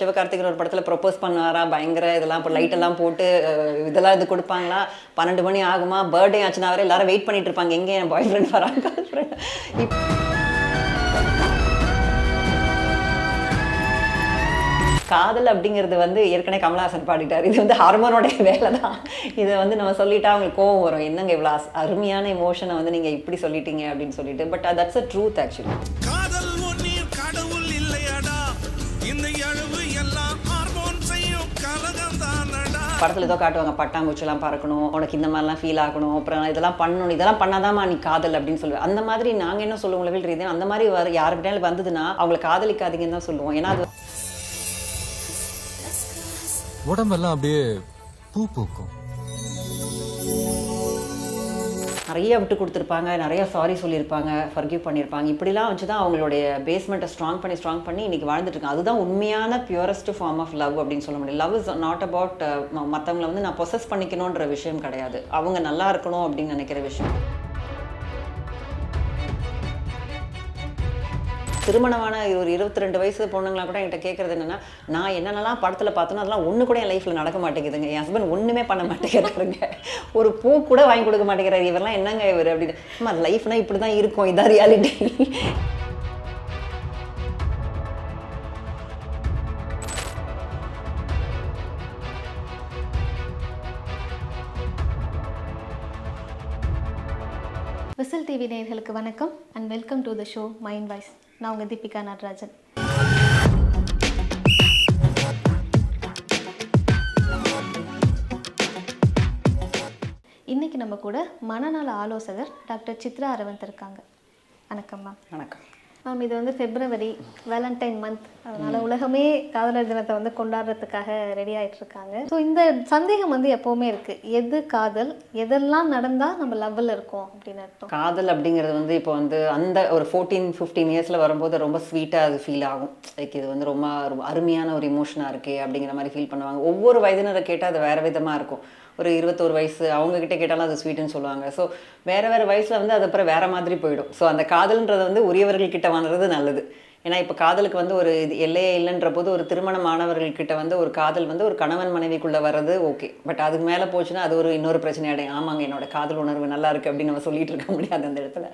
சிவகார்த்திகேயன் ஒரு படத்தில் ப்ரொப்போஸ் பண்ணாரா, பயங்கர இதெல்லாம் இப்போ லைட்டெல்லாம் போட்டு இதெல்லாம் இது கொடுப்பாங்களா, 12 மணி ஆகுமா, பர்த்டே ஆச்சுன்னா வரை எல்லாரும் வெயிட் பண்ணிட்டு இருப்பாங்க, எங்கே என் பாய் ஃப்ரெண்ட் வராங்க கேர்ள் ஃப்ரெண்ட். காதல் அப்படிங்கிறது வந்து ஏற்கனவே கமலஹாசன் பாடிட்டார். இது வந்து ஹார்மோனோடைய வேலை தான். இதை வந்து நம்ம சொல்லிட்டா அவங்களுக்கு கோவம் வரும், என்னங்க இவ்வளோ அருமையான எமோஷனை வந்து நீங்கள் இப்படி சொல்லிட்டீங்க அப்படின்னு சொல்லிட்டு. But that's a truth actually. காதல் ஒன்னில் கடவுள் இல்லையடா, இந்த எழுவு எல்லாம் ஹார்மோன் செய்யும் கலகம் தானடா. படத்தில் ஏதோ காட்டுவாங்க, பட்டாம்பூச்செல்லாம் பறக்கணும், உனக்கு இந்த மாதிரிலாம் ஃபீல் ஆகணும், அப்புறம் இதெல்லாம் பண்ணணும், இதெல்லாம் பண்ணாதாம்மா நீ காதல் அப்படின்னு சொல்லுவேன். அந்த மாதிரி நாங்கள் என்ன சொல்லுவோம் உளவியல் ரீதியாக, அந்த மாதிரி யாருக்கிட்டாலும் வந்ததுன்னா அவங்களை காதலிக்காதீங்கன்னு தான் சொல்லுவோம். ஏன்னா அது உடம்பெல்லாம் அப்படியே பூ பூக்கும். நிறைய விட்டு கொடுத்துருப்பாங்க, நிறைய சாரி சொல்லியிருப்பாங்க, ஃபர்கிவ் பண்ணியிருப்பாங்க. இப்படிலாம் வச்சு தான் அவங்களுடைய பேஸ்மெண்ட்டை ஸ்ட்ராங் பண்ணி இன்றைக்கி வாழ்ந்துட்டு இருக்காங்க. அதுதான் உண்மையான பியூரஸ்ட் ஃபார்ம் ஆஃப் லவ் அப்படின்னு சொல்ல முடியும். லவ் இஸ் நாட் அபவுட் மற்றவங்களை வந்து நான் பொசஸ் பண்ணிக்கணுன்ற விஷயம் கிடையாது, அவங்க நல்லா இருக்கணும் அப்படின்னு நினைக்கிற விஷயம். திருமணமான ஒரு 22 வயசு பொண்ணுங்களாம் கூட என்கிட்ட கேட்குறது என்னென்னா, நான் என்னென்னலாம் படத்தில் பார்த்தோன்னா அதெல்லாம் ஒன்று கூட என் லைஃப்பில் நடக்க மாட்டேங்குதுங்க, என் ஹஸ்பண்ட் ஒன்றுமே பண்ண மாட்டேங்கிறாருங்க, ஒரு பூ கூட வாங்கி கொடுக்க மாட்டேங்கிறாரு, இவரெல்லாம் என்னங்க இவர் அப்படின்னு. அது லைஃப்னா இப்படி தான் இருக்கும், இதான் ரியாலிட்டி. விசில் டிவி நேயர்களுக்கு வணக்கம் and welcome to the show mind voice. நான் உங்கள் தீபிகா நடராஜன். இன்னைக்கு நம்ம கூட மனநல ஆலோசகர் டாக்டர் சித்ரா அரவிந்த் இருக்காங்க. வணக்கம் மேம். வணக்கம் மேம். இது வந்து February வேலண்டைன் மந்த், அதனால உலகமே காதலர் தினத்தை வந்து கொண்டாடுறதுக்காக ரெடி ஆகிட்டு இருக்காங்க. ஸோ இந்த சந்தேகம் வந்து எப்போவுமே இருக்குது, எது காதல், எதெல்லாம் நடந்தால் நம்ம லவ்வில் இருக்கோம் அப்படின்னு அர்த்தம். காதல் அப்படிங்கிறது வந்து இப்போ வந்து அந்த ஒரு 14-15 இயர்ஸில் வரும்போது ரொம்ப ஸ்வீட்டாக அது ஃபீல் ஆகும். லைக் இது வந்து ரொம்ப அருமையான ஒரு இமோஷனாக இருக்கே அப்படிங்கிற மாதிரி ஃபீல் பண்ணுவாங்க. ஒவ்வொரு வயதினரை கேட்டால் அது வேறு விதமாக இருக்கும். ஒரு 21 வயசு அவங்கக்கிட்ட கேட்டாலும் அது ஸ்வீட்டுன்னு சொல்லுவாங்க. ஸோ வேறு வயசில் வந்து அது அப்புறம் வேறு மாதிரி போயிடும். ஸோ அந்த காதல்ன்றது வந்து உரியவர்கள்கிட்ட வாங்குறது நல்லது. ஏன்னா இப்போ காதலுக்கு வந்து ஒரு இது எல்லையே இல்லைன்ற போது ஒரு திருமணமானவர்கள்கிட்ட வந்து ஒரு காதல் வந்து ஒரு கணவன் மனைவிக்குள்ளே வர்றது ஓகே. பட் அதுக்கு மேலே போச்சுன்னா அது ஒரு இன்னொரு பிரச்சனை அடையும். ஆமாங்க, என்னோட காதல் உணர்வு நல்லா இருக்குது அப்படின்னு நம்ம சொல்லிட்டு இருக்க முடியாது அந்த இடத்துல.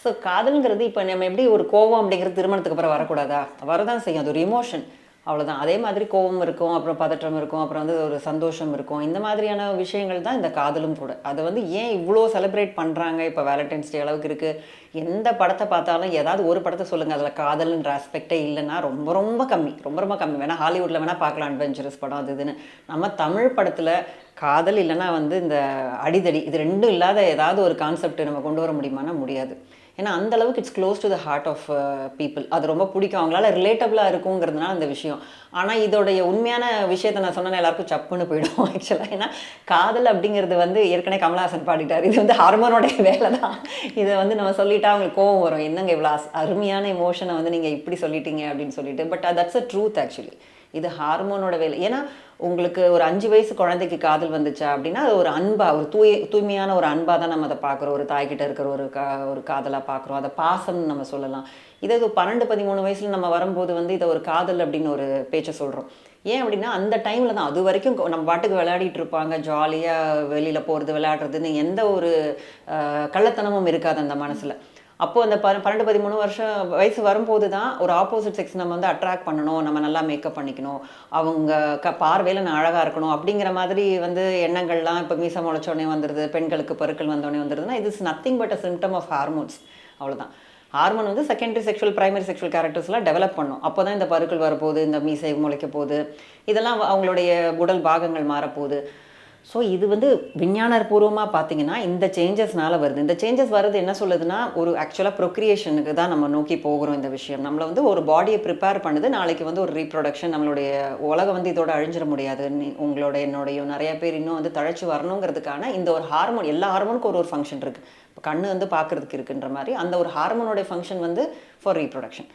ஸோ காதல்ங்கிறது இப்போ நம்ம எப்படி ஒரு கோவம் அப்படிங்கிறது திருமணத்துக்கு அப்புறம் வரக்கூடாதா, வரதான் செய்யும், அது ஒரு இமோஷன், அவ்வளோதான். அதே மாதிரி கோபம் இருக்கும், அப்புறம் பதற்றம் இருக்கும், அப்புறம் வந்து ஒரு சந்தோஷம் இருக்கும். இந்த மாதிரியான விஷயங்கள் தான் இந்த காதலும் கூட. அதை வந்து ஏன் இவ்வளோ செலிப்ரேட் பண்ணுறாங்க, இப்போ வேலண்டைன்ஸ் டே அளவுக்கு இருக்குது. எந்த படத்தை பார்த்தாலும் ஏதாவது ஒரு படத்தை சொல்லுங்கள் அதில் காதல்ன்ற ஆஸ்பெக்டே இல்லைன்னா ரொம்ப கம்மி. வேணால் ஹாலிவுட்டில் வேணால் பார்க்கலாம் அட்வென்ச்சரஸ் படம் அது இதுன்னு. நம்ம தமிழ் படத்தில் காதல் இல்லைன்னா வந்து இந்த அடிதடி, இது ரெண்டும் இல்லாத ஏதாவது ஒரு கான்செப்ட் நம்ம கொண்டு வர முடியுமானா முடியாது. ஏன்னா அந்த அளவுக்கு it's close to the heart of people. அது ரொம்ப பிடிக்கும், அவங்களால ரிலேட்டபிளாக இருக்குங்கிறதுனால அந்த விஷயம். ஆனால் இதோடைய உண்மையான விஷயத்தை நான் சொன்னேன்னா எல்லாருக்கும் சப்புன்னு போயிடும் ஆக்சுவலாக. ஏன்னா காதல் அப்படிங்கிறது வந்து ஏற்கனவே கமலஹாசன் பாடிட்டார். இது வந்து ஹார்மோனோடைய வேலை தான். இதை வந்து நம்ம சொல்லிட்டா அவங்களுக்கு கோவம் வரும், என்னங்க இவ்வளோ அருமையான எமோஷனை வந்து நீங்கள் இப்படி சொல்லிட்டீங்க அப்படின்னு சொல்லிட்டு. But that's a truth actually. இது ஹார்மோனோட வேலை. ஏன்னா உங்களுக்கு ஒரு 5 வயசு குழந்தைக்கு காதல் வந்துச்சா அப்படின்னா அது ஒரு அன்பா, ஒரு தூய்மையான ஒரு அன்பாக தான் நம்ம அதை பார்க்குறோம். ஒரு தாய்கிட்ட இருக்கிற ஒரு காதலாக பார்க்குறோம், அதை பாசம்னு நம்ம சொல்லலாம். இதே 12-13 வயசுல நம்ம வரும்போது வந்து இதை ஒரு காதல் அப்படின்னு ஒரு பேச்சை சொல்கிறோம். ஏன் அப்படின்னா அந்த டைமில் தான், அது வரைக்கும் நம்ம பாட்டுக்கு விளையாடிட்டு இருப்பாங்க, ஜாலியாக வெளியில் போகிறது விளையாடுறதுன்னு எந்த ஒரு கள்ளத்தனமும் இருக்காது அந்த மனசில். அப்போது அந்த 12-13 வயசு வரும்போது தான் ஒரு ஆப்போசிட் செக்ஸ் நம்ம வந்து அட்ராக்ட் பண்ணணும், நம்ம நல்லா மேக்கப் பண்ணிக்கணும், அவங்க பார்வையில் நான் அழகாக இருக்கணும் அப்படிங்கிற மாதிரி வந்து எண்ணங்கள்லாம் இப்போ மீசை முளைச்சோடனே வந்துடுது, பெண்களுக்கு பருக்கள் வந்தோடனே வந்துடுதுன்னா இது is nothing but a symptom of hormones, அவ்வளோதான். ஹார்மோன் வந்து செகண்டரி செக்ஷுவல் பிரைமரி செக்ஷுவல் கேரக்டர்ஸ்லாம் டெவலப் பண்ணும். அப்போ தான் இந்த பருக்கள் வரப்போகுது, இந்த மீசை முளைக்க போகுது, இதெல்லாம் அவங்களுடைய உடல் பாகங்கள் மாறப்போகுது. ஸோ இது வந்து விஞ்ஞானபூர்வமாக பார்த்தீங்கன்னா இந்த சேஞ்சஸ்னால வருது. இந்த சேஞ்சஸ் வருது என்ன சொல்லுதுன்னா, ஒரு ஆக்சுவலாக ப்ரொக்ரியேஷனுக்கு தான் நம்ம நோக்கி போகிறோம். இந்த விஷயம் நம்மளை வந்து ஒரு பாடியை ப்ரிப்பேர் பண்ணுது, நாளைக்கு வந்து ஒரு ரீப்ரொடக்ஷன், நம்மளுடைய உலகம் வந்து இதோட அழிஞ்சிட முடியாது, உங்களோட என்னோடையும் நிறைய பேர் இன்னும் வந்து தழைச்சி வரணுங்கிறதுக்கான இந்த ஒரு ஹார்மோன், எல்லா ஹார்மோனுக்கும் ஒரு ஃபங்க்ஷன் இருக்குது. இப்போ கண்ணு வந்து பார்க்குறதுக்கு இருக்குன்ற மாதிரி அந்த ஒரு ஹார்மோனோடைய ஃபங்க்ஷன் வந்து ஃபார் ரீப்ரொடக்ஷன்.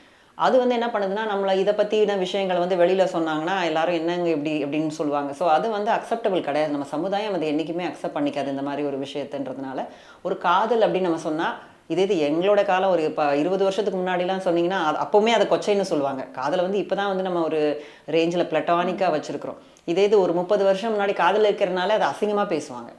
அது வந்து என்ன பண்ணுதுன்னா, நம்மளை இதை பற்றின விஷயங்களை வந்து வெளியில் சொன்னாங்கன்னா எல்லாரும் என்னங்க இப்படி அப்படின்னு சொல்லுவாங்க. ஸோ அது வந்து அக்செப்டபிள் கிடையாது. நம்ம சமுதாயம் அதை என்றைக்குமே அக்செப்ட் பண்ணிக்காது இந்த மாதிரி ஒரு விஷயத்துன்றதுனால. ஒரு காதல் அப்படின்னு நம்ம சொன்னால் இதே இது எங்களோட காலம் ஒரு இப்போ 20 வருஷத்துக்கு முன்னாடிலாம் சொன்னீங்கன்னா அப்போவுமே அதை கொச்சைன்னு சொல்லுவாங்க. காதலை வந்து இப்போ தான் வந்து நம்ம ஒரு ரேஞ்சில் பிளட்டானிக்காக வச்சுருக்கிறோம். இதே இது ஒரு 30 வருஷம் முன்னாடி காதல் இருக்கிறனால அதை அசிங்கமாக பேசுவாங்க.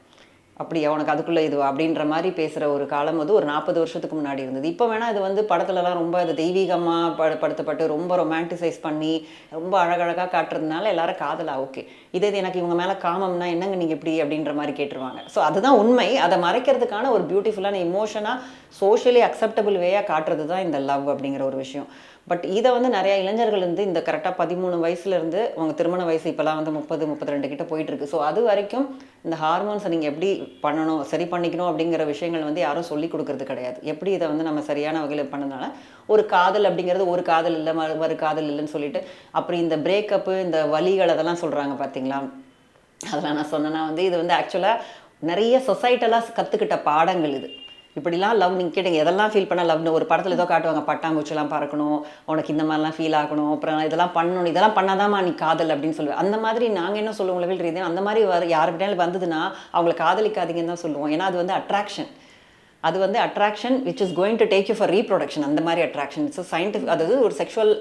அப்படியா உனக்கு அதுக்குள்ளே இதுவா அப்படின்ற மாதிரி பேசுகிற ஒரு காலம் வந்து ஒரு 40 வருஷத்துக்கு முன்னாடி இருந்தது. இப்போ வேணால் இது வந்து படத்துலலாம் ரொம்ப அது தெய்வீகமாக படுத்தப்பட்டு ரொம்ப ரொமான்டிசைஸ் பண்ணி ரொம்ப அழகழகாக காட்டுறதுனால எல்லாரும் காதலா ஓகே. இதே இது எனக்கு இவங்க மேலே காமம்னா என்னங்க நீங்கள் இப்படி அப்படின்ற மாதிரி கேட்டுருவாங்க. ஸோ அதுதான் உண்மை. அதை மறைக்கிறதுக்கான ஒரு பியூட்டிஃபுல்லான இமோஷனாக சோஷியலி அக்செப்டபிள் வேயாக காட்டுறது தான் இந்த லவ் அப்படிங்கிற ஒரு விஷயம். பட் இதை வந்து நிறையா இளைஞர்கள் வந்து இந்த கரெக்டாக 13 வயசுலேருந்து அவங்க திருமண வயசு இப்போலாம் வந்து 30-32 கிட்ட போயிட்டுருக்கு. ஸோ அது வரைக்கும் இந்த ஹார்மோன்ஸை நீங்கள் எப்படி பண்ணணும் சரி பண்ணிக்கணும் அப்படிங்கிற விஷயங்கள் வந்து யாரும் சொல்லி கொடுக்கறது கிடையாது. எப்படி இதை வந்து நம்ம சரியான வகையில் பண்ணதுனால ஒரு காதல் அப்படிங்கிறது ஒரு காதல் இல்லை மறு காதல் இல்லைன்னு சொல்லிட்டு அப்புறம் இந்த பிரேக்கப்பு இந்த வலிகள் அதெல்லாம் சொல்கிறாங்க பார்த்தீங்களா. அதெல்லாம் நான் சொன்னேன்னா வந்து இது வந்து ஆக்சுவலாக நிறைய சொசைட்டலாக கற்றுக்கிட்ட பாடங்கள் இது. இப்படிலாம் லவ் நீங்கள் கேட்டீங்க எதெல்லாம் ஃபீல் பண்ணால் லவ்னு ஒரு படத்தில் ஏதோ காட்டுவாங்க, பட்டாம்பூச்சிலாம் பறக்கணும், உனக்கு இந்த மாதிரிலாம் ஃபீல் ஆகணும், அப்புறம் இதெல்லாம் பண்ணணும், இதெல்லாம் பண்ணாதாம்மா நீ காதல் அப்படின்னு சொல்லுவேன். அந்த மாதிரி நாங்கள் என்ன சொல்லுவோம் உளவியல் ரீதியாக அந்த மாதிரி யாருக்கிட்டாலும் வந்ததுன்னா அவங்கள காதலிக்காதீங்கன்னு தான் சொல்லுவோம். ஏன்னா அது வந்து அட்ராக்ஷன். அது வந்து attraction which is going to take you for reproduction. அந்த மாதிரி அட்ராக்ஷன் இட்ஸ் சயின்டிஃபிக். அதாவது ஒரு செக்ஷுவல்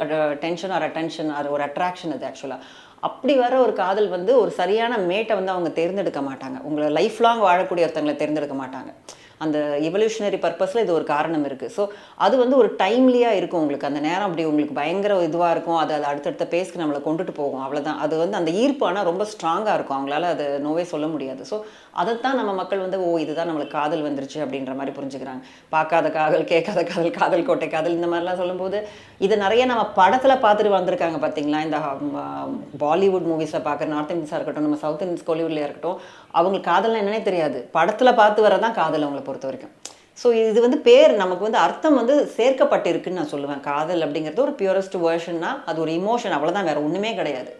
டென்ஷன் ஆர் அட்டென்ஷன் அது ஒரு அட்ராக்ஷன். அது ஆக்சுவலாக அப்படி வர ஒரு காதல் வந்து ஒரு சரியான மேட்டை வந்து அவங்க தேர்ந்தெடுக்க மாட்டாங்க. உங்களை லைஃப் லாங் வாழக்கூடிய ஒருத்தங்களை தேர்ந்தெடுக்க மாட்டாங்க. அந்த எவல்யூஷனரி பர்பஸில் இது ஒரு காரணம் இருக்குது. ஸோ அது வந்து ஒரு டைம்லியாக இருக்கும் உங்களுக்கு. அந்த நேரம் அப்படி உங்களுக்கு பயங்கர இதுவாக இருக்கும். அது அடுத்தடுத்த பேஸ்க்கு நம்மளை கொண்டுட்டு போகும். அவ்வளோதான். அது வந்து அந்த ஈர்ப்பு ஆனால் ரொம்ப ஸ்ட்ராங்காக இருக்கும். அவங்களால அது நோவே சொல்ல முடியாது. ஸோ அதைத்தான் நம்ம மக்கள் வந்து இதுதான் நம்மளுக்கு காதல் வந்துருச்சு அப்படின்ற மாதிரி புரிஞ்சுக்கிறாங்க. பார்க்காத காதல், கேட்காத காதல், காதல் கோட்டை காதல் இந்த மாதிரிலாம் சொல்லும்போது இது நிறைய நம்ம படத்தில் பார்த்துட்டு வந்திருக்காங்க பார்த்தீங்களா. இந்த பாலிவுட் மூவிஸில் பார்க்குற நார்த் இந்தியன்ஸாக இருக்கட்டும், நம்ம சவுத் இந்தியன்ஸ் கோலிவுட்லேயே இருக்கட்டும், அவங்க காதல்னா என்னன்னே தெரியாது. படத்தில் பார்த்து வரதான் காதல் அவங்களை பொறுத்த வரைக்கும். ஸோ இது வந்து பேர் நமக்கு வந்து அர்த்தம் வந்து சேர்க்கப்பட்டிருக்குன்னு நான் சொல்லுவேன். காதல் அப்படிங்கிறது ஒரு பியூரஸ்ட் வேர்ஷன்னா அது ஒரு இமோஷன், அவ்வளோதான், வேறு ஒன்றுமே கிடையாது.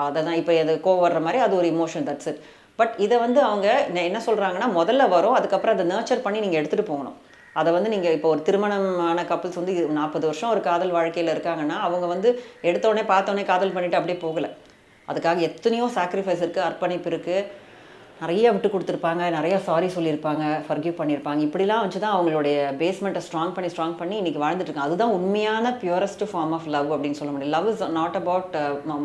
அதை தான் இப்போ எது கோவம் வர்ற மாதிரி அது ஒரு இமோஷன், தட்ஸ் இட். பட் இதை வந்து அவங்க என்ன சொல்கிறாங்கன்னா முதல்ல வரும், அதுக்கப்புறம் அதை நர்ச்சர் பண்ணி நீங்கள் எடுத்துகிட்டு போகணும். அதை வந்து நீங்கள் இப்போ ஒரு திருமணமான கப்புள்ஸ் வந்து 40 வருஷம் ஒரு காதல் வாழ்க்கையில் இருக்காங்கன்னா அவங்க வந்து எடுத்தோடனே பார்த்தோடனே காதல் பண்ணிவிட்டு அப்படியே போகலை. அதுக்காக எத்தனையோ சாக்ரிஃபைஸ் இருக்குது, அர்ப்பணிப்பு இருக்குது, நிறைய விட்டு கொடுத்துருப்பாங்க, நிறைய சாரி சொல்லியிருப்பாங்க, ஃபர்கிவ் பண்ணியிருப்பாங்க. இப்படிலாம் வச்சு தான் அவங்களுடைய பேஸ்மெண்ட்டை ஸ்ட்ராங் பண்ணி இன்றைக்கி வாழ்ந்துட்டுருக்காங்க. அதுதான் உண்மையான பியூரஸ்ட் ஃபார்ம் ஆஃப் லவ் அப்படின்னு சொல்ல முடியும். லவ் இஸ் நாட் அபவுட்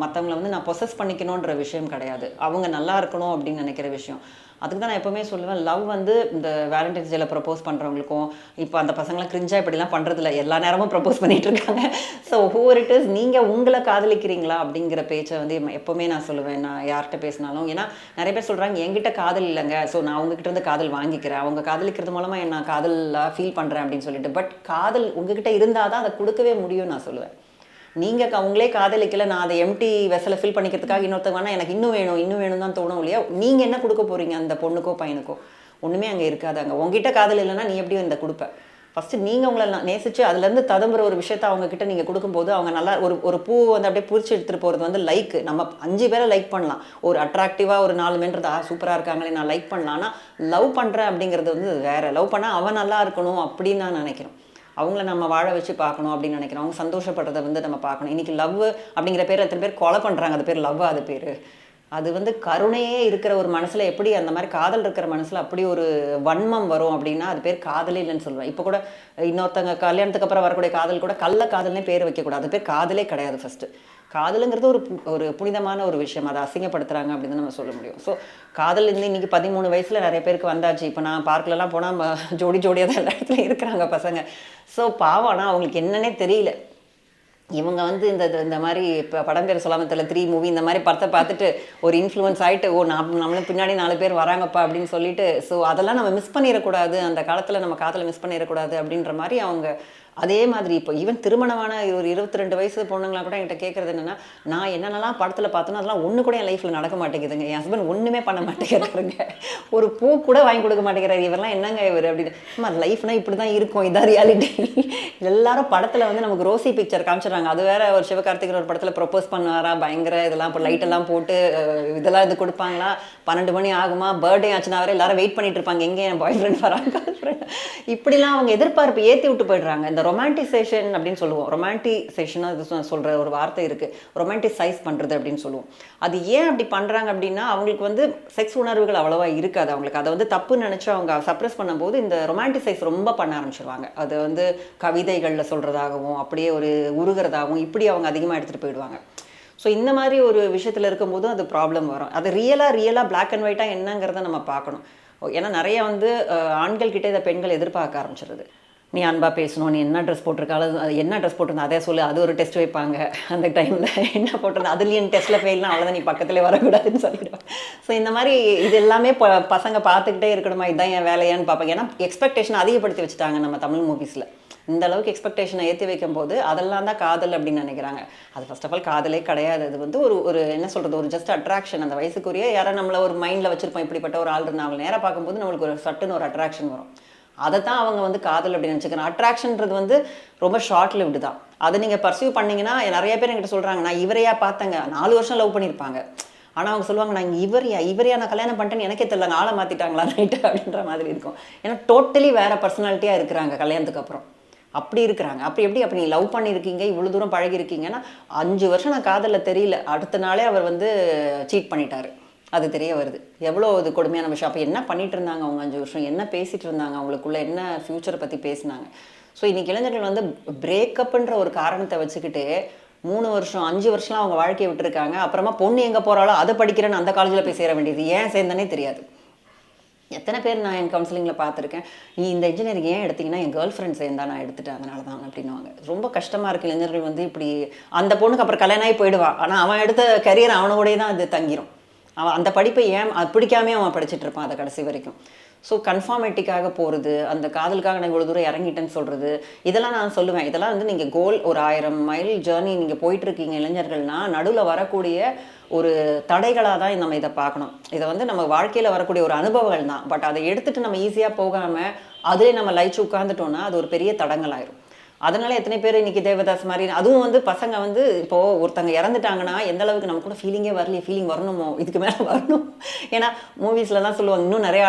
மற்றவங்களை வந்து நான் பொசஸ் பண்ணிக்கணுன்ற விஷயம் கிடையாது, அவங்க நல்லா இருக்கணும் அப்படின்னு நினைக்கிற விஷயம். அதுக்கு தான் நான் எப்போவுமே சொல்லுவேன், லவ் வந்து இந்த வேலண்டைன்ஸ் டேல ப்ரப்போஸ் பண்ணுறவங்களுக்கும் இப்போ அந்த பசங்களாம் கிரிஞ்சாக இப்படிலாம் பண்ணுறதில்ல, எல்லா நேரமும் ப்ரப்போஸ் பண்ணிகிட்டு இருக்காங்க. ஸோ ஹூவர் இட் இஸ், நீங்கள் உங்களை காதலிக்கிறீங்களா அப்படிங்கிற பேச்சை வந்து எப்போவுமே நான் சொல்லுவேன். நான் யார்கிட்ட பேசினாலும், ஏன்னா நிறைய பேர் சொல்கிறாங்க என்கிட்ட காதல் இல்லைங்க, ஸோ நான் உங்ககிட்ட இருந்து காதல் வாங்கிக்கிறேன், அவங்க காதலிக்கிறது மூலமாக நான் காதலாக ஃபீல் பண்ணுறேன் அப்படின்னு சொல்லிட்டு. பட் காதல் உங்ககிட்ட இருந்தால் தான் அதை கொடுக்கவே முடியும் நான் சொல்லுவேன். நீங்கள் அவங்களே காதலிக்கல, நான் அதை எம்டி வெசலை ஃபில் பண்ணிக்கிறதுக்காக இன்னொருத்தவங்க வேணால் எனக்கு இன்னும் வேணும் தான் தோணும் இல்லையா. நீங்கள் என்ன கொடுக்க போகிறீங்க அந்த பொண்ணுக்கோ பையனுக்கோ? ஒன்றுமே அங்கே இருக்காது. அங்கே உங்ககிட்ட காதல் இல்லைன்னா நீ எப்படி இந்த கொடுப்ப? ஃபஸ்ட்டு நீங்கள் உங்களை நேசிச்சு அதுலேருந்து ததும்புற ஒரு விஷயத்த அவங்கக்கிட்ட நீங்கள் கொடுக்கும்போது அவங்க நல்லா ஒரு பூ வந்து அப்படியே பிரித்து எடுத்துகிட்டு போகிறது வந்து லைக், நம்ம 5 பேரை லைக் பண்ணலாம், ஒரு அட்ராக்டிவாக ஒரு 4 மென்றது சூப்பராக இருக்காங்களே நான் லைக் பண்ணலாம். ஆனால் லவ் பண்ணுறேன் அப்படிங்கிறது வந்து வேறு. லவ் பண்ணால் அவன் நல்லா இருக்கணும் அப்படின்னு நான் நினைக்கிறேன். அவங்கள நம்ம வாழ வச்சு பார்க்கணும் அப்படின்னு நினைக்கிறோம். அவங்க சந்தோஷப்படுறதை வந்து நம்ம பார்க்கணும். இன்றைக்கி லவ் அப்படிங்கிற பேர் எத்தனை பேர் கொலை பண்ணுறாங்க, அது பேர் லவ், அது பேர். அது வந்து கருணையே இருக்கிற ஒரு மனசில் எப்படி அந்த மாதிரி காதல் இருக்கிற மனசில் அப்படி ஒரு வன்மம் வரும் அப்படின்னா அது பேர் காதலே இல்லைன்னு சொல்லுவேன். இப்போ கூட இன்னொருத்தங்க கல்யாணத்துக்கு அப்புறம் வரக்கூடிய காதல் கூட கள்ள காதல்னே பேர் வைக்கக்கூடாது, அது பேர் காதலே கிடையாது. ஃபஸ்ட்டு காதலுங்கிறது ஒரு புனிதமான ஒரு விஷயம், அதை அசிங்கப்படுத்துகிறாங்க அப்படின்னு நம்ம சொல்ல முடியும். ஸோ காதல் இன்னைக்கு 13 வயசில் நிறைய பேருக்கு வந்தாச்சு. இப்போ நான் பார்க்கலலாம் போனால் ஜோடியாக தான் எல்லா இடத்துலையும் இருக்கிறாங்க பசங்க. ஸோ பாவம், ஆனால் அவங்களுக்கு என்னன்னே தெரியல. இவங்க வந்து இந்த மாதிரி இப்போ படம் பேர் சொல்லாமல் தெரியல 3 மூவி இந்த மாதிரி படத்தை பார்த்துட்டு ஒரு இன்ஃப்ளூயன்ஸ் ஆகிட்டு நம்மளும் பின்னாடி 4 பேர் வராங்கப்பா அப்படின்னு சொல்லிட்டு, ஸோ அதெல்லாம் நம்ம மிஸ் பண்ணிடக்கூடாது, அந்த காலத்தில் நம்ம காதலை மிஸ் பண்ணிடக்கூடாது அப்படின்ற மாதிரி அவங்க அதே மாதிரி இப்போ ஈவன் திருமணமான ஒரு 22 வயசு பொண்ணுங்களாம் கூட என்கிட்ட கேட்குறது என்னென்னா, நான் என்னென்னலாம் படத்தில் பார்த்தோன்னா அதெல்லாம் ஒன்று கூட என் லைஃப்பில் நடக்க மாட்டேங்குதுங்க, என் ஹஸ்பண்ட் ஒன்றுமே பண்ண மாட்டேங்கிறாருங்க, ஒரு பூ கூட வாங்கி கொடுக்க மாட்டேங்கிறாரு, இவரெல்லாம் என்னங்க இவர் அப்படின்னு. அம்மா லைஃப்னால் இப்படி தான் இருக்கும், இதான் ரியாலிட்டி. எல்லாரும் படத்தில் வந்து நமக்கு ரோசி பிக்சர் காமிச்சிடுறாங்க. அது வேற ஒரு சிவகார்த்திகேயன் ஒரு படத்தில் ப்ரொப்போஸ் பண்ணுவாரா, பயங்கர இதெல்லாம் இப்போ லைட்டெல்லாம் போட்டு இதெல்லாம் இது கொடுப்பாங்களா, 12 மணி ஆகுமா, பர்த்டே ஆச்சுன்னா வர எல்லாரும் வெயிட் பண்ணிட்டு இருப்பாங்க, எங்கே என் பாய் ஃப்ரெண்ட் வராங்க, கேர்ள் ஃப்ரெண்ட், இப்படிலாம் அவங்க எதிர்பார்ப்பு ஏற்றி விட்டு போயிடுறாங்க. இந்த ரொமான்டிசேஷன் அப்படின்னு சொல்லுவோம். ரொமான்டிசேஷன் அது சொல்கிற ஒரு வார்த்தை இருக்குது, ரொமான்டிசைஸ் பண்ணுறது அப்படின்னு சொல்லுவோம். அது ஏன் அப்படி பண்ணுறாங்க அப்படின்னா அவங்களுக்கு வந்து செக்ஸ் உணர்வுகள் அவ்வளோவா இருக்காது அவங்களுக்கு. அதை வந்து தப்புன்னு நினச்சி அவங்க சப்ரஸ் பண்ணும்போது இந்த ரொமான்டிசைஸ் ரொம்ப பண்ண ஆரம்பிச்சிருவாங்க. அது வந்து கவிதைகளில் சொல்கிறதாகவும் அப்படியே ஒரு உருகிறதாகவும் இப்படி அவங்க அதிகமாக எடுத்துகிட்டு போயிடுவாங்க. ஸோ இந்த மாதிரி ஒரு விஷயத்தில் இருக்கும்போது அது ப்ராப்ளம் வரும். அது ரியலாக பிளாக் அண்ட் ஒயிட்டாக என்னங்கிறத நம்ம பார்க்கணும். ஏன்னா நிறைய வந்து ஆண்கள் கிட்டே இதை பெண்கள் எதிர்பார்க்க ஆரம்பிச்சிருது. நீ அன்பா பேசணும், நீ என்ன ட்ரெஸ் போட்டிருக்காலும் என்ன ட்ரெஸ் போட்டிருந்தா அதே சொல்லு, அது ஒரு டெஸ்ட் வைப்பாங்க அந்த டைமில். என்ன போட்டிருந்தா அதுலேயும் டெஸ்ட்டில் ஃபெயில்னா அவ்வளோதான், நீ பக்கத்துலேயே வரக்கூடாதுன்னு சொல்லிடுவாங்க. ஸோ இந்த மாதிரி இது எல்லாமே பசங்க பார்த்துக்கிட்டே இருக்கணுமா, இதுதான் என் வேலையான்னு பார்ப்பாங்க. ஏன்னா எக்ஸ்பெக்டேஷன் அதிகப்படுத்தி வச்சுட்டாங்க நம்ம தமிழ் மூவிஸில். இந்த அளவுக்கு எக்ஸ்பெக்டேஷனை ஏற்றி வைக்கும் போது அதெல்லாம் தான் காதல் அப்படின்னு நினைக்கிறாங்க. அது ஃபர்ஸ்ட் ஆஃப் ஆல் காதலே கிடையாது. அது வந்து ஒரு என்ன சொல்கிறது, ஒரு ஜஸ்ட் அட்ராக்ஷன். அந்த வயசுக்குரிய யாரை நம்மளை ஒரு மைண்டில் வச்சுருப்போம், இப்படிப்பட்ட ஒரு ஆள் இருந்தால் அவங்களை நேராக பார்க்கும்போது நம்மளுக்கு ஒரு சட்டுன்னு ஒரு அட்ராக்ஷன் வரும். அதை தான் அவங்க வந்து காதல் அப்படின்னு நினச்சிக்கிறாங்க. அட்ராக்ஷன்றது வந்து ரொம்ப ஷார்ட் லிவ்டு தான். அதை நீங்கள் பர்சியூ பண்ணிங்கன்னா நிறைய பேர் என்கிட்ட சொல்கிறாங்க, நான் இவரையா பார்த்தேங்க, 4 வருஷம் லவ் பண்ணியிருப்பாங்க. ஆனால் அவங்க சொல்லுவாங்க, நான் இவரையா நான் கல்யாணம் பண்ணிட்டேன்னு எனக்கே தெரியல, ஆளை மாற்றிட்டாங்களா நைட்டு அப்படின்ற மாதிரி இருக்கும். ஏன்னா டோட்டலி வேறு பர்சனாலிட்டியாக இருக்கிறாங்க கல்யாணத்துக்கு அப்புறம். அப்படி இருக்கிறாங்க. அப்படி நீ லவ் பண்ணியிருக்கீங்க, இவ்வளோ தூரம் பழகிருக்கீங்கன்னா 5 வருஷம் நான் காதலில் தெரியல, அடுத்த நாளே அவர் வந்து சீட் பண்ணிட்டாரு, அது தெரிய வருது. எவ்வளோ இது கொடுமையான விஷயம். அப்போ என்ன பண்ணிட்டு இருந்தாங்க அவங்க 5 வருஷம், என்ன பேசிகிட்டு இருந்தாங்க, அவங்களுக்குள்ள என்ன ஃப்யூச்சரை பற்றி பேசினாங்க. ஸோ இன்றைக்கி இளைஞர்கள் வந்து பிரேக்கப்புன்ற ஒரு காரணத்தை வச்சுக்கிட்டு 3 வருஷம் 5 வருஷம்லாம் அவங்க வாழ்க்கையை விட்டுருக்காங்க. அப்புறமா பொண்ணு எங்கே போகிறாலோ அதை படிக்கிறேன்னு அந்த காலேஜில் போய் சேர வேண்டியது, ஏன் சேர்ந்தனே தெரியாது. எத்தனை பேர் நான் என் கவுன்சிலிங்கில் பார்த்துருக்கேன், நீ இந்த இன்ஜினியரிங் ஏன் எடுத்திங்கன்னா என் கேர்ள் ஃப்ரெண்ட்ஸ் சேர்ந்தா நான் எடுத்துட்டேன் அதனால தான் அப்படின்னுவாங்க. ரொம்ப கஷ்டமாக இருக்குது. இளைஞர்கள் வந்து இப்படி அந்த பொண்ணுக்கு அப்புறம் கல்யாணம் ஆகி போயிடுவா, ஆனால் அவன் எடுத்த கரியர் அவனோடய தான் அது தங்கிரும். அவன் அந்த படிப்பை ஏன் பிடிக்காமே அவன் படிச்சுட்டு இருப்பான் அதை கடைசி வரைக்கும். ஸோ கன்ஃபார்மேட்டிக்காக போகிறது, அந்த காதலுக்காக நான் இவ்வளோ தூரம் இறங்கிட்டேன்னு சொல்கிறது, இதெல்லாம் நான் சொல்லுவேன். இதெல்லாம் வந்து நீங்கள் கோல் ஒரு 1000 மைல் ஜேர்னி நீங்கள் போயிட்டுருக்கீங்க இளைஞர்கள்னால் நடுவில் வரக்கூடிய ஒரு தடைகளாக தான் நம்ம இதை பார்க்கணும். இதை வந்து நம்ம வாழ்க்கையில் வரக்கூடிய ஒரு அனுபவங்கள் தான். பட் அதை எடுத்துகிட்டு நம்ம ஈஸியாக போகாமல் அதிலே நம்ம லைச்சு உட்காந்துட்டோன்னா அது ஒரு பெரிய தடங்களாயிரும். அதனால எத்தனை பேர் இன்னைக்கு தேவதாஸ் மாதிரி, அதுவும் வந்து பசங்க வந்து இப்போது ஒருத்தங்க இறந்துட்டாங்கன்னா எந்த அளவுக்கு நம்ம கூட ஃபீலிங்கே வரலையே, ஃபீலிங் வரணுமோ, இதுக்கு மேலே வரணும். ஏன்னா மூவிஸ்லலாம் சொல்லுவாங்க இன்னும் நிறைய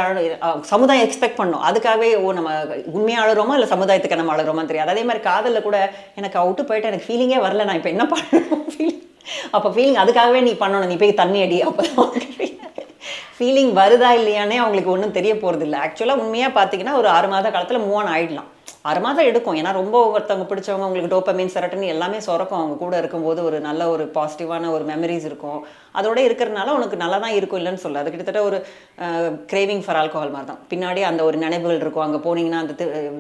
சமுதாயம் எக்ஸ்பெக்ட் பண்ணோம், அதுக்காகவே நம்ம உண்மையாக அழுறோமா இல்லை சமுதாயத்துக்கு நம்ம அழுறோமான்னு தெரியாது. அதே மாதிரி காதலில் கூட எனக்கு அவுட்டு போயிட்டு எனக்கு ஃபீலிங்கே வரல, நான் இப்போ என்ன பண்ணணும் ஃபீலிங், அப்போ ஃபீலிங் அதுக்காகவே நீ பண்ணணும், நீ போய் தண்ணி அடி, அப்போ ஃபீலிங் வருதா இல்லையானே அவங்களுக்கு ஒன்றும் தெரிய போகிறது இல்லை. ஆக்சுவலாக உண்மையாக பார்த்தீங்கன்னா ஒரு 6 மாத காலத்தில் மூவ் ஆன் ஆகிடலாம். 6 மாதம் எடுக்கும். ஏன்னா ரொம்ப ஒருத்தவங்க பிடிச்சவங்க உங்களுக்கு டோப்பமைன் செரட்டின் எல்லாமே சுரக்கும். அவங்க கூட இருக்கும்போது ஒரு நல்ல ஒரு பாசிட்டிவான ஒரு மெமரிஸ் இருக்கும். அதோட இருக்கிறனால உனக்கு நல்லா தான் இருக்கும் இல்லைன்னு சொல்ல. அது கிட்டத்தட்ட ஒரு கிரேவிங் ஃபார் ஆல்கோஹால் மாதிரி தான். பின்னாடி அந்த ஒரு நினைவுகள் இருக்கும். அங்கே போனீங்கன்னா அந்த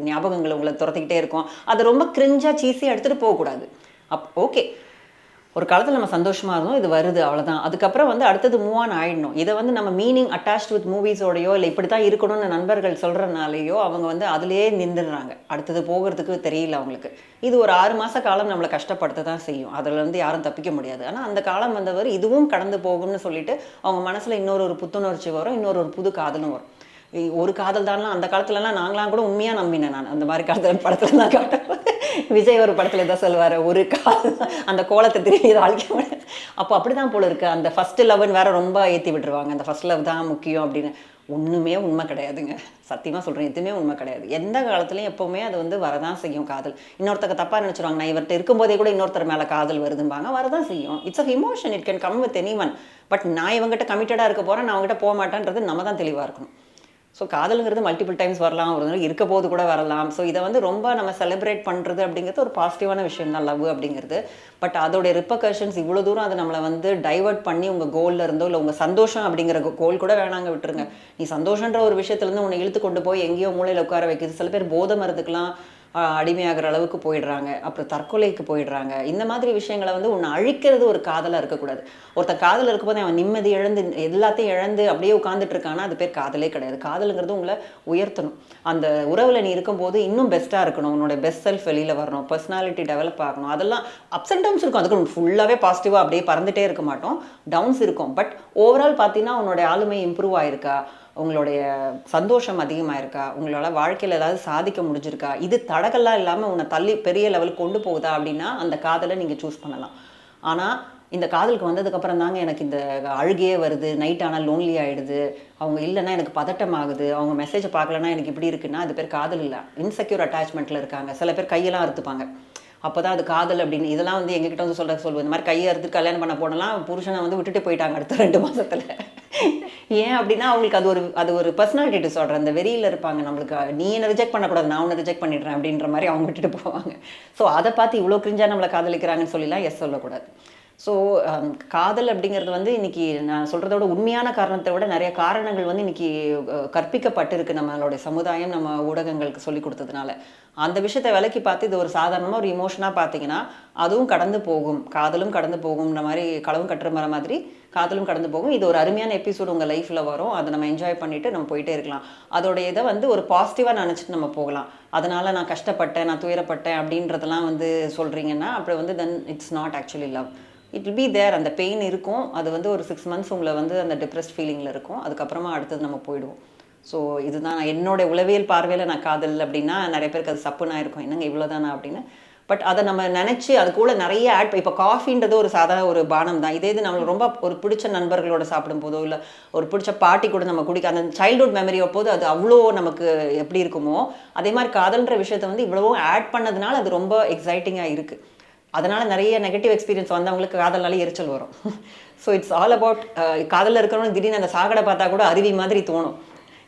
ஞாபகங்கள் உங்களை துரத்திக்கிட்டே இருக்கும். அது ரொம்ப கிரிஞ்சாக சீஸியாக எடுத்துகிட்டு போகக்கூடாது. ஓகே, ஒரு காலத்தில் நம்ம சந்தோஷமாக இருந்தோம், இது வருது அவ்வளோதான். அதுக்கப்புறம் வந்து அடுத்தது மூவ் ஆன் ஆகிடணும். இதை வந்து நம்ம மீனிங் அட்டாச்ட் வித் மூவிஸோடையோ இல்லை இப்படி தான் இருக்கணும்னு நண்பர்கள் சொல்கிறனாலேயோ அவங்க வந்து அதுலேயே நின்றுடுறாங்க. அடுத்தது போகிறதுக்கு தெரியல அவங்களுக்கு. இது ஒரு 6 மாத காலம் நம்மளை கஷ்டப்படுத்த தான் செய்யும். அதில் வந்து யாரும் தப்பிக்க முடியாது. ஆனால் அந்த காலம் வந்தவர் இதுவும் கடந்து போகும்னு சொல்லிட்டு அவங்க மனசில் இன்னொரு புத்துணர்ச்சி வரும், இன்னொரு புது காதலும் வரும். ஒரு காதல் தான்லாம் அந்த காலத்துலலாம் நாங்களாம் கூட உண்மையாக நம்பினேன் நான். அந்த மாதிரி காதல் படத்தில் தான் காட்டுவேன். விஜய் ஒரு படத்தில் எதாவது சொல்லுவார், ஒரு காதல் அந்த கோலத்தை திரும்பி இதை அழிக்க முடியாது. அப்போ அப்படி தான் போல இருக்குது. அந்த ஃபஸ்ட்டு லவ்னு வேற ரொம்ப ஏற்றி விட்டுருவாங்க. அந்த ஃபஸ்ட் லவ் தான் முக்கியம் அப்படின்னு. ஒன்றுமே உண்மை கிடையாதுங்க. சத்தியமாக சொல்கிறேன், எதுவுமே உண்மை கிடையாது. எந்த காலத்துலையும் எப்போவுமே அது வந்து வரதான் செய்யும் காதல். இன்னொருத்தக்க தப்பாக நினச்சிருவாங்க, நான் இவர்கிட்ட இருக்கும்போதே கூட இன்னொருத்தர் மேலே காதல் வருதும்பாங்க. வரதான் செய்யும். It's a emotion, it can come with any one. But நான் இவங்ககிட்ட கமிட்டடாக இருக்க போகிறேன், நான் அவங்ககிட்ட போக மாட்டேன்றது நம்ம தான் தெளிவாக இருக்கணும். ஸோ காதலுங்கிறது மல்டிபிள் டைம்ஸ் வரலாம், ஒரு இருக்க போது கூட வரலாம். ஸோ இதை வந்து ரொம்ப நம்ம செலிப்ரேட் பண்ணுறது அப்படிங்கிறது ஒரு பாசிட்டிவான விஷயம் தான் லவ் அப்படிங்கிறது. பட் அதோடைய ரிப்பர்கஷன்ஸ் இவ்வளோ தூரம் அதை நம்மளை வந்து டைவர்ட் பண்ணி உங்கள் கோலில் இருந்தோ இல்லை உங்கள் சந்தோஷம் அப்படிங்கிற கோல் கூட வேணாங்க, விட்டுருங்க. நீ சந்தோஷன்ற ஒரு விஷயத்துலேருந்து உன்னை இழுத்து கொண்டு போய் எங்கேயோ மூலையில் உட்கார வைக்கிது. சில பேர் போதை மருந்துக்கெலாம் அடிமையாகிற அளவுக்கு போயிடுறாங்க, அப்புறம் தற்கொலைக்கு போயிடுறாங்க. இந்த மாதிரி விஷயங்களை வந்து உன்னை அழிக்கிறது ஒரு காதலாக இருக்கக்கூடாது. ஒருத்தர் காதல் இருக்கும்போது அவன் நிம்மதி இழந்து எல்லாத்தையும் இழந்து அப்படியே உட்காந்துட்டு இருக்கான்னா அது பேர் காதலே கிடையாது. காதலுங்கிறது உங்களை உயர்த்தணும். அந்த உறவில் நீ இருக்கும்போது இன்னும் பெஸ்ட்டாக இருக்கணும், உன்னோட பெஸ்ட் செல்ஃப் வெளியில் வரணும், பர்சனாலிட்டி டெவலப் ஆகணும். அதெல்லாம் அப்ஸ் அண்ட் டவுன்ஸ் இருக்கும். அதுக்கு ஃபுல்லாகவே பாசிட்டிவாக அப்படியே பறந்துகிட்டே இருக்க மாட்டோம், டவுன்ஸ் இருக்கும். பட் ஓவரால் பார்த்தீங்கன்னா உன்னோட ஆளுமை இம்ப்ரூவ் ஆயிருக்கா, உங்களுடைய சந்தோஷம் அதிகமாக இருக்கா, உங்களோட வாழ்க்கையில் ஏதாவது சாதிக்க முடிஞ்சிருக்கா, இது தடங்கள்லாம் இல்லாமல் உன்னை தள்ளி பெரிய லெவலுக்கு கொண்டு போகுதா அப்படின்னா அந்த காதலை நீங்கள் சூஸ் பண்ணலாம். ஆனால் இந்த காதலுக்கு வந்ததுக்கப்புறம் தாங்க எனக்கு இந்த அழுகையே வருது, நைட் ஆனால் லோன்லி ஆகிடுது, அவங்க இல்லைன்னா எனக்கு பதட்டம் ஆகுது, அவங்க மெசேஜை பார்க்கலன்னா எனக்கு இப்படி இருக்குன்னா அது பேர் காதல் இல்லை, இன்செக்யூர் அட்டாச்மெண்ட்டில் இருக்காங்க. சில பேர் கையெல்லாம் அறுத்துப்பாங்க, அப்போ தான் அது காதல் அப்படின்னு. இதெல்லாம் வந்து எங்ககிட்ட வந்து சொல்லுவேன். இந்த மாதிரி கையை அறுத்து கல்யாணம் பண்ண போனலாம் புருஷனை வந்து விட்டுட்டு போயிட்டாங்க அடுத்த 2 மாதத்தில். ஏன் அப்படின்னா அவங்களுக்கு அது ஒரு பர்சனாலிட்டி டிஸார்டர். அந்த வெறியில் இருப்பாங்க, நம்மளுக்கு நீ என்ன ரிஜெக்ட் பண்ணக்கூடாது, நான் ஒன்று ரிஜெக்ட் பண்ணிடுறேன் அப்படின்ற மாதிரி அவங்க விட்டுட்டு போவாங்க. ஸோ அதை பார்த்து இவ்வளோ கிரிஞ்சாக நம்மளை காதலிக்கிறாங்கன்னு சொல்லிலாம் எஸ் சொல்லக்கூடாது. ஸோ காதல் அப்படிங்கிறது வந்து இன்றைக்கி நான் சொல்கிறத விட உண்மையான காரணத்தை விட நிறைய காரணங்கள் வந்து இன்றைக்கி கற்பிக்கப்பட்டிருக்கு நம்மளுடைய சமுதாயம், நம்ம ஊடகங்களுக்கு சொல்லி கொடுத்ததுனால. அந்த விஷயத்தை விலக்கி பார்த்து இது ஒரு சாதாரணமாக ஒரு இமோஷனாக பார்த்தீங்கன்னா அதுவும் கடந்து போகும், காதலும் கடந்து போகும்ன்ற மாதிரி களவும் கட்டுற மாதிரி காதலும் கடந்து போகும். இது ஒரு அருமையான எபிசோடு உங்கள் லைஃப்பில் வரும், அதை நம்ம என்ஜாய் பண்ணிவிட்டு நம்ம போயிட்டே இருக்கலாம். அதோடைய இதை வந்து ஒரு பாசிட்டிவாக நினச்சிட்டு நம்ம போகலாம். அதனால் நான் கஷ்டப்பட்டேன், நான் துயரப்பட்டேன் அப்படின்றதெல்லாம் வந்து சொல்கிறீங்கன்னா அப்புறம் வந்து then it's not actually love. It will be there. அந்த பெயின் இருக்கும், அது வந்து ஒரு 6 months உங்களை வந்து அந்த டிப்ரெஸ்ட் ஃபீலிங்கில் இருக்கும். அதுக்கப்புறமா அடுத்தது நம்ம போயிடுவோம். ஸோ இதுதான் என்னோடய உளவியல் பார்வையில் நான் காதல் அப்படின்னா நிறைய பேருக்கு அது சப்புனா இருக்கும், என்னங்க இவ்வளோதானா அப்படின்னு. பட் அதை நம்ம நினச்சி அது கூட நிறைய ஆட். இப்போ காஃபின்றது ஒரு சாதாரண ஒரு பானம் தான். இதே இது நம்மளுக்கு ரொம்ப ஒரு பிடிச்ச நண்பர்களோட சாப்பிடும் போதோ இல்லை ஒரு பிடிச்ச பாட்டி கூட நம்ம குடிக்க அந்த சைல்ட்ஹுட் மெமரி அப்போது அது அவ்வளோ நமக்கு எப்படி இருக்குமோ அதே மாதிரி காதல்ன்ற விஷயத்தை வந்து இவ்வளவோ ஆட் பண்ணதுனால அது ரொம்ப எக்ஸைட்டிங்காக இருக்குது. அதனால் நிறைய நெகட்டிவ் எக்ஸ்பீரியன்ஸ் வந்தவங்களுக்கு காதல்னாலே எரிச்சல் வரும். ஸோ இட்ஸ் ஆல் அபவுட் காதலில் இருக்கிறவங்க திடீர்னு அந்த சாக்கடை பார்த்தா கூட அருவி மாதிரி தோணும்.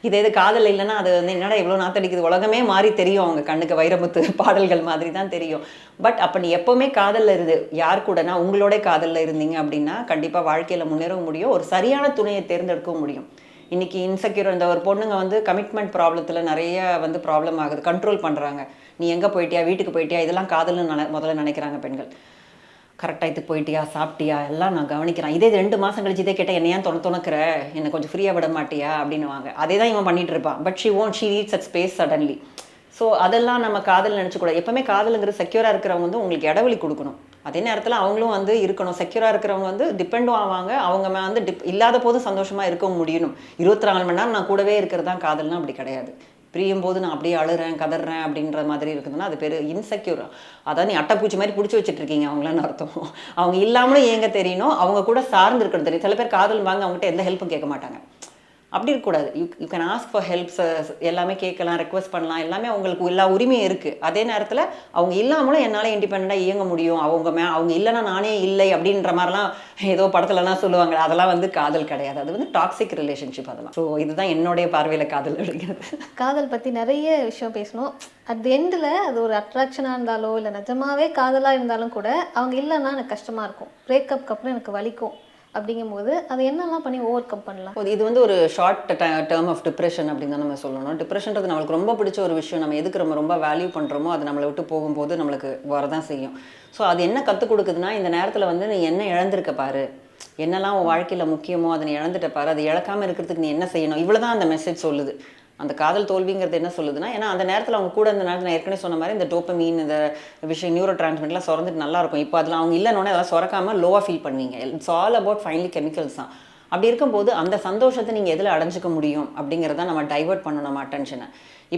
இது காதல் இல்லைன்னா அது வந்து என்னடா இவ்வளோ நாத்தடிக்குது, உலகமே மாறி தெரியும், அவங்க கண்ணுக்கு வைரமுத்து பாடல்கள் மாதிரி தான் தெரியும். பட் அப்போ நீ எப்போவுமே காதலில் இருந்து யார் கூடனா உங்களோட காதலில் இருந்தீங்க அப்படின்னா கண்டிப்பாக வாழ்க்கையில் முன்னேறவும் முடியும், ஒரு சரியான துணையை தேர்ந்தெடுக்கவும் முடியும். இன்றைக்கி இன்செக்யூர் இந்த ஒரு பொண்ணுங்க வந்து கமிட்மெண்ட் ப்ராப்ளத்தில் நிறைய வந்து ப்ராப்ளம் ஆகுது, கண்ட்ரோல் பண்ணுறாங்க. நீ எங்கே போயிட்டியா, வீட்டுக்கு போயிட்டியா, இதெல்லாம் காதல்னு முதல்ல நினைக்கிறாங்க பெண்கள். கரெக்டாக இதுக்கு போயிட்டியா, சாப்பிட்டியா, எல்லாம் நான் கவனிக்கிறேன். இதே 2 மாதம் கழிச்சு இதே கேட்டால் என்னை ஏன் துணக்கிற, என்னை கொஞ்சம் ஃப்ரீயாக விட மாட்டியா அப்படின்னுவாங்க. அதே தான் இவன் பண்ணிகிட்டு இருப்பான். But she needs at space suddenly. So அதெல்லாம் நம்ம காதல் நினச்சக்கூடாது. எப்போவுமே காதலுங்கிற செக்யூராக இருக்கிறவங்க வந்து உங்களுக்கு இடைவெளி கொடுக்கணும். அதே நேரத்தில் அவங்களும் வந்து இருக்கணும். செக்யூராக இருக்கிறவங்க வந்து டிபெண்டும் ஆவாங்க, அவங்க வந்து இல்லாத போது சந்தோஷமாக இருக்க முடியணும். 24 மணி நேரம் நான் கூடவே இருக்கிறது தான் காதல்னா அப்படி கிடையாது. பிரியும் போது நான் அப்படியே அழுறேன் கதறேன் அப்படின்ற மாதிரி இருக்குதுன்னா அது பேர் இன்செக்யூர். அதான் நீ அட்டைப்பூச்சி மாதிரி பிடிச்சி வச்சுட்டு இருக்கீங்க அவங்களான்னு அர்த்தம். அவங்க இல்லாமலும் ஏங்க தெரியணும், அவங்க கூட சார்ந்து இருக்கிறது தெரியும். சில பேர் காதல் வாங்க அவங்ககிட்ட எந்த ஹெல்ப்பும் கேட்க மாட்டாங்க. அப்படி இருக்கக்கூடாது. You can ask for helps, எல்லாமே கேட்கலாம், ரெக்வஸ்ட் பண்ணலாம், எல்லாமே அவங்களுக்கு எல்லா உரிமையும் இருக்குது. அதே நேரத்தில் அவங்க இல்லாமலும் என்னால் இண்டிபெண்ட்டாக இயங்க முடியும், அவங்க இல்லைன்னா நானே இல்லை அப்படின்ற மாதிரிலாம் ஏதோ படத்துலலாம் சொல்லுவாங்க. அதெல்லாம் வந்து காதல் கிடையாது, அது வந்து டாக்ஸிக் ரிலேஷன்ஷிப் அதெல்லாம். ஸோ இதுதான் என்னுடைய பார்வையில் காதல் அப்படிங்கிறது. காதல் பற்றி நிறைய விஷயம் பேசணும். அட் தி எண்டில் அது ஒரு அட்ராக்ஷனாக இருந்தாலோ இல்லை நிஜமாவே காதலாக இருந்தாலும் கூட அவங்க இல்லைன்னா எனக்கு கஷ்டமாக இருக்கும், பிரேக்கப்க்கு அப்புறம் எனக்கு வலிக்கும். அப்படிங்கும்போது அது என்னெல்லாம் பண்ணி ஓவர் கம் பண்ணலாம்? இது வந்து ஒரு ஷார்ட் டேர்ம் ஆஃப் டிப்ரெஷன் அப்படின்னு தான் நம்ம சொல்லணும். டிப்ரெஷன்றது நம்மளுக்கு ரொம்ப பிடிச்ச ஒரு விஷயம், நம்ம எதுக்கு நம்ம ரொம்ப வேல்யூ பண்ணுறோமோ அது நம்மளை விட்டு போகும்போது நம்மளுக்கு வரதான் செய்யும். ஸோ அது என்ன கற்றுக் கொடுக்குதுன்னா, இந்த நேரத்தில் வந்து நீ என்ன இழந்திருக்க பாரு, என்னெல்லாம் உன் வாழ்க்கையில் முக்கியமோ அதை நீ இழந்துட்ட பாரு, அது இழக்காமல் இருக்கிறதுக்கு நீ என்ன செய்யணும், இவ்வளோ தான் அந்த மெசேஜ் சொல்லுது. அந்த காதல் தோல்விங்கிறது என்ன சொல்லுதுன்னா, ஏன்னா அந்த நேரத்தில் அவங்க கூட இந்த நேரத்தில் நான் ஏற்கனவே சொன்ன மாதிரி இந்த டோப்பமீன் இந்த விஷயம் நியூரோ டிரான்ஸ்மிட்லாம் சுரந்துட்டு நல்லாயிருக்கும். இப்போ அதில் அவங்க இல்லைன்னொன்னே அதெல்லாம் சுரக்காமல் லோவாக ஃபீல் பண்ணுவீங்க. It's all about finally chemicals தான். அப்படி இருக்கும்போது அந்த சந்தோஷத்தை நீங்கள் எதில் அடைஞ்சிக்க முடியும் அப்படிங்கிறத நம்ம டைவர்ட் பண்ணணும் நம்ம அட்டென்ஷனை.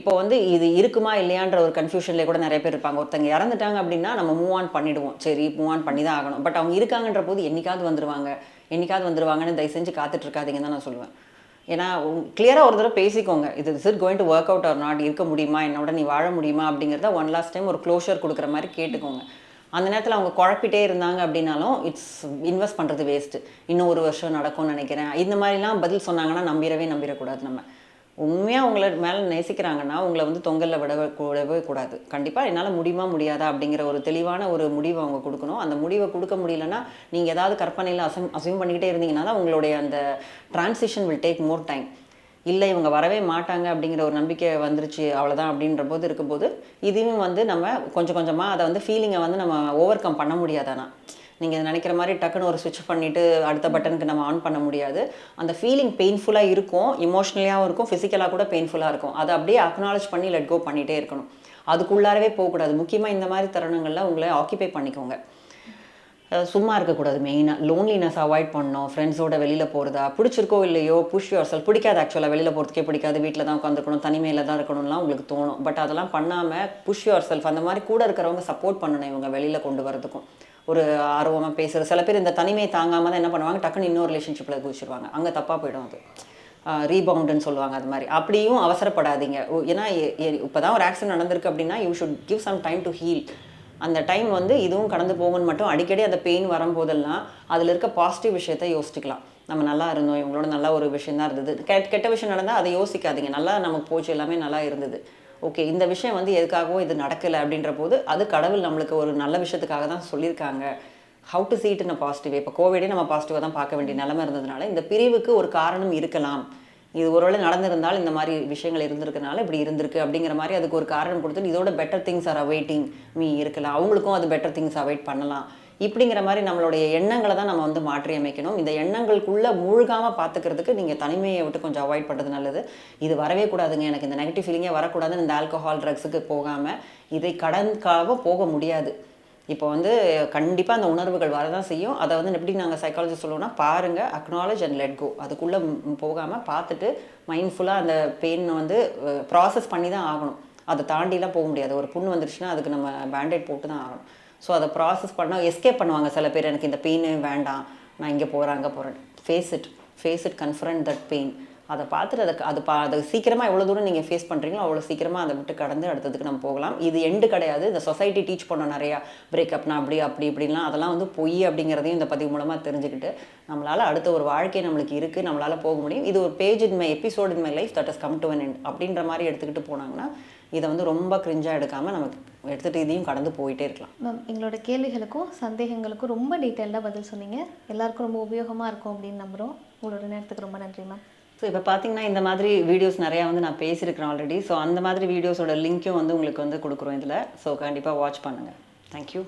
இப்போ வந்து இது இருக்குமா இல்லையான்ற ஒரு கன்ஃபியூஷன்லேயே கூட நிறைய பேர் இருப்பாங்க. ஒருத்தங்க இறந்துட்டாங்க அப்படின்னா நம்ம மூவ் ஆன் பண்ணிவிடுவோம், சரி மூவ் ஆன் பண்ணி தான் ஆகணும். பட் அவங்க இருக்காங்கன்ற போது என்னைக்காவது வந்துருவாங்கன்னு தயவு செஞ்சு காத்துட்ருக்காதீங்கன்னு தான் நான் சொல்லுவேன். ஏன்னா கிளியராக ஒரு தடவை பேசிக்கோங்க, is it going to work out or not, இருக்க முடியுமா, என்னோட நீ வாழ முடியுமா அப்படிங்கிறத ஒன் லாஸ்ட் டைம் ஒரு க்ளோஷர் கொடுக்குற மாதிரி கேட்டுக்கோங்க. அந்த நேரத்தில் அவங்க குழப்பிட்டே இருந்தாங்க அப்படின்னாலும் இட்ஸ் இன்வெஸ்ட் பண்ணுறது வேஸ்ட்டு. இன்னும் 1 வருஷம் நடக்கும்னு நினைக்கிறேன், இந்த மாதிரிலாம் பதில் சொன்னாங்கன்னா நம்பிடக்கூடாது. நம்ம உண்மையாக உங்களை மேலே நேசிக்கிறாங்கன்னா உங்களை வந்து தொங்கலில் விடவே கூடாது. கண்டிப்பாக என்னால் முடியுமா முடியாதா அப்படிங்கிற ஒரு தெளிவான ஒரு முடிவை அவங்க கொடுக்கணும். அந்த முடிவை கொடுக்க முடியலன்னா நீங்கள் ஏதாவது கற்பனையில் அசியூம் பண்ணிக்கிட்டே இருந்தீங்கன்னா தான் உங்களுடைய அந்த transition will take more time. இல்லை இவங்க வரவே மாட்டாங்க அப்படிங்கிற ஒரு நம்பிக்கை வந்துருச்சு அவ்வளோதான் அப்படின்ற போது இருக்கும்போது இதையும் வந்து நம்ம கொஞ்சம் கொஞ்சமாக அதை வந்து ஃபீலிங்கை வந்து நம்ம ஓவர் கம் பண்ண முடியாதானா. நீங்கள் நினைக்கிற மாதிரி டக்குன்னு ஒரு ஸ்விட்ச் பண்ணிவிட்டு அடுத்த பட்டனுக்கு நம்ம ஆன் பண்ண முடியாது. அந்த ஃபீலிங் பெயின்ஃபுல்லாக இருக்கும், இமோஷ்னலியாகவும் இருக்கும், ஃபிசிக்கலாக கூட பெயின்ஃபுல்லாக இருக்கும். அதை அப்படியே அக்னாலேஜ் பண்ணி லெட் கோ பண்ணிகிட்டே இருக்கணும். அதுக்குள்ளாரவே போகக்கூடாது. முக்கியமாக இந்த மாதிரி தருணங்களில் உங்களை ஆக்கியபை பண்ணிக்கோங்க. சும்மா இருக்கக்கூடாது. மெயினாக லோன்லினஸ் அவாய்ட் பண்ணணும். ஃப்ரெண்ட்ஸோட வெளியில் போகிறதா, பிடிச்சிருக்கோ இல்லையோ புஷ் யுவர் செல்ஃப். பிடிக்காது ஆக்சுவலாக, வெளியில் போகிறதுக்கே பிடிக்காது, வீட்டில் தான் உட்காந்துருக்கணும், தனிமையில் தான் இருக்கணும்லாம் உங்களுக்கு தோணும். பட் அதெல்லாம் பண்ணாமல் புஷ் யுவர் செல்ஃப். அந்த மாதிரி கூட இருக்கிறவங்க சப்போர்ட் பண்ணணும் இவங்க வெளியில் கொண்டு வரதுக்கும். ஒரு ஆர்வமாக பேசுகிற சில பேர் இந்த தனிமையை தாங்காமல் தான் என்ன பண்ணுவாங்க, டக்குன்னு இன்னொரு ரிலேஷன்ஷிப்பில் குதிச்சிருவாங்க. அங்கே தப்பாக போயிடும். அது ரீபவுண்டுன்னு சொல்லுவாங்க. அது மாதிரி அப்படியும் அவசரப்படாதீங்க. ஏன்னா இப்போ தான் ஒரு ஆக்சிடென்ட் நடந்திருக்கு அப்படின்னா you should give some time to heal. அந்த டைம் வந்து இதுவும் கடந்து போகும்னு மட்டும் அடிக்கடி அந்த பெயின் வரும்போதெல்லாம் அதில் இருக்க பாசிட்டிவ் விஷயத்த யோசிச்சுக்கலாம். நம்ம நல்லா இருந்தோம், இவங்களோட நல்ல ஒரு விஷயம் தான் இருந்தது. கெட்ட விஷயம் நடந்தால் அதை யோசிக்காதீங்க. நல்லா நமக்கு போச்சு, எல்லாமே நல்லா இருந்தது, ஓகே இந்த விஷயம் வந்து எதுக்காகவோ இது நடக்கலை அப்படின்ற போது அது கடவுள் நம்மளுக்கு ஒரு நல்ல விஷயத்துக்காக தான் சொல்லியிருக்காங்க. How to see it in a positive way. இப்போ கோவிடே நம்ம பாசிட்டிவாக தான் பார்க்க வேண்டிய நிலைமை இருந்ததுனால இந்த பிரிவுக்கு ஒரு காரணம் இருக்கலாம். இது ஒருவேளை நடந்திருந்தால் இந்த மாதிரி விஷயங்கள் இருந்திருக்கனால இப்படி இருந்திருக்கு அப்படிங்கிற மாதிரி அதுக்கு ஒரு காரணம் கொடுத்துட்டு இதோட better things are awaiting me இருக்கலாம், அவங்களுக்கும் அது பெட்டர் திங்ஸ் அவைட் பண்ணலாம். இப்படிங்கிற மாதிரி நம்மளுடைய எண்ணங்களை தான் நம்ம வந்து மாற்றி அமைக்கணும். இந்த எண்ணங்களுக்குள்ளே மூழ்காமல் பார்த்துக்கிறதுக்கு நீங்கள் தனிமையை விட்டு கொஞ்சம் அவாய்ட் பண்ணுறது நல்லது. இது வரவே கூடாதுங்க, எனக்கு இந்த நெகட்டிவ் ஃபீலிங்கே வரக்கூடாதுன்னு இந்த ஆல்கஹால் ட்ரக்ஸுக்கு போகாமல் இதை கடந்துக்காக போக முடியாது. இப்போ வந்து கண்டிப்பாக அந்த உணர்வுகள் வரதான் செய்யும். அதை வந்து எப்படி நாங்கள் சைக்காலஜி சொல்லுவோம்னா, பாருங்கள், அக்னாலேஜ் அண்ட் லெட் கோ. அதுக்குள்ளே போகாமல் பார்த்துட்டு மைண்ட்ஃபுல்லாக அந்த பெயின் வந்து ப்ராசஸ் பண்ணி தான் ஆகணும். அதை தாண்டிலாம் போக முடியாது. ஒரு புண்ணு வந்துருச்சுன்னா அதுக்கு நம்ம பேண்டேட் போட்டு தான் ஆகணும். ஸோ அதை ப்ராசஸ் பண்ணால் எஸ்கேப் பண்ணுவாங்க சில பேர். எனக்கு இந்த பெயினே வேண்டாம், நான் இங்கே போகிறேன் அங்கே போகிறேன். Face it confront that pain. அதை பார்த்துட்டு அதை சீக்கிரமாக எவ்வளோ தூரம் நீங்கள் ஃபேஸ் பண்ணுறீங்களோ அவ்வளோ சீக்கிரமாக அதை விட்டு கடந்து அடுத்ததுக்கு நம்ம போகலாம். இது எண்டு கிடையாது. இந்த சொசைட்டி டீச் பண்ணோம் நிறையா, பிரேக்கப்னா அப்படி இப்படிலாம், அதெல்லாம் வந்து பொய் அப்படிங்கிறதையும் இந்த பதிவு மூலமாக தெரிஞ்சுக்கிட்டு நம்மளால் அடுத்த ஒரு வாழ்க்கை நம்மளுக்கு இருக்குது, நம்மளால் போக முடியும். இது ஒரு page in my episode in my life that has come to an end அப்படின்ற மாதிரி எடுத்துக்கிட்டு போனாங்கன்னா இதை வந்து ரொம்ப கிரிஞ்சாக எடுக்காமல் நமக்கு எடுத்துகிட்டு இதையும் கடந்து போயிட்டே இருக்கலாம். மேம், எங்களோட கேள்விகளுக்கும் சந்தேகங்களுக்கும் ரொம்ப டீட்டெயில்டாக பதில் சொன்னீங்க. எல்லாருக்கும் ரொம்ப உபயோகமாக இருக்கும் அப்படின்னு நம்புகிறோம். உங்களோட நேரத்துக்கு ரொம்ப நன்றி மேம். ஸோ இப்போ பார்த்தீங்கன்னா இந்த மாதிரி வீடியோஸ் நிறையா வந்து நான் பேசியிருக்கிறேன் ஆல்ரெடி. ஸோ அந்த மாதிரி வீடியோஸோட லிங்க்கும் வந்து உங்களுக்கு வந்து கொடுக்குறோம் இதில். ஸோ கண்டிப்பாக வாட்ச் பண்ணுங்கள். தேங்க்யூ.